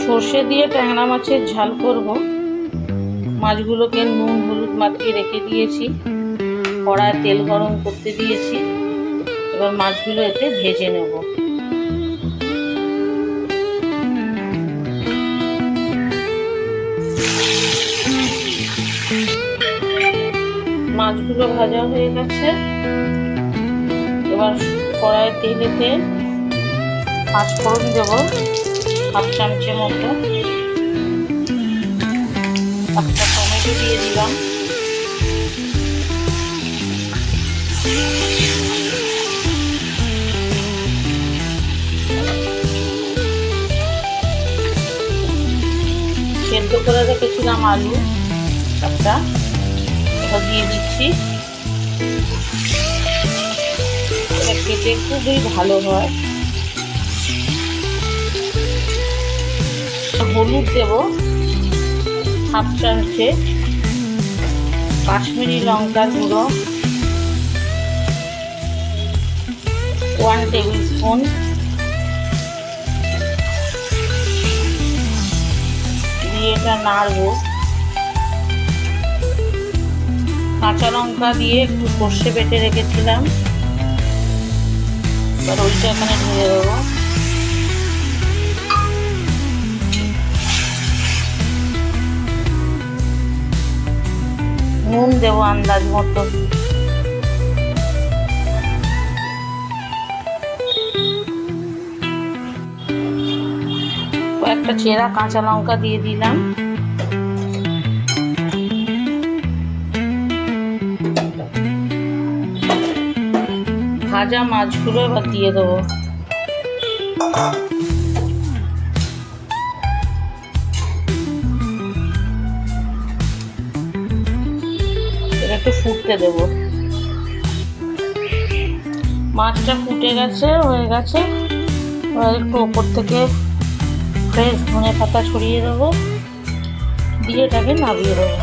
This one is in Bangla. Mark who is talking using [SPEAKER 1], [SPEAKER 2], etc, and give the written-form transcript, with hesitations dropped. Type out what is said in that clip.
[SPEAKER 1] সর্ষে দিয়ে ট্যাংরা মাছের ঝাল করব। মাছগুলোকে নুন হলুদ মাখিয়ে রেখে দিয়েছি, কড়ায় তেল গরম করতে দিয়েছি। এবার মাছগুলো এতে ভেজে নেব। মাছগুলো ভাজা হয়ে গেছে। এবার কড়াইয়ে তেলেতে পাঁচফোড়ন দেব, হাফ চামচের মতো। একটা টমেটো দিয়ে দিলাম। সেদ্ধ করে রেখেছিলাম আলু একটা, এটা দিয়ে দিচ্ছি। এটা খেতে খুবই ভালো হয়। হলুদ দেব হাফ চামচে, কাশ্মীরি লঙ্কার গুঁড়ো 1 টেবিল স্পুন, দিয়ে এটা নাড়ব। কাঁচা লঙ্কা দিয়ে একটু সর্ষে বেটে রেখেছিলাম, এবার ওইটা এখানে ঢেলে দেবো। নুন দেবো আন্দাজ মতো। কয়েকটা চেরা কাঁচা লঙ্কা দিয়ে দিলাম। ভাজা মাছগুলো এবার দিয়ে দেবো। একটু ফুটতে দেব। মাছটা ফুটে গেছে, হয়ে গেছে। এবার একটু ওপর থেকে ফ্রেশ ধনে পাতা ছড়িয়ে দেবো, দিয়ে এটাকে নামিয়ে দেবো।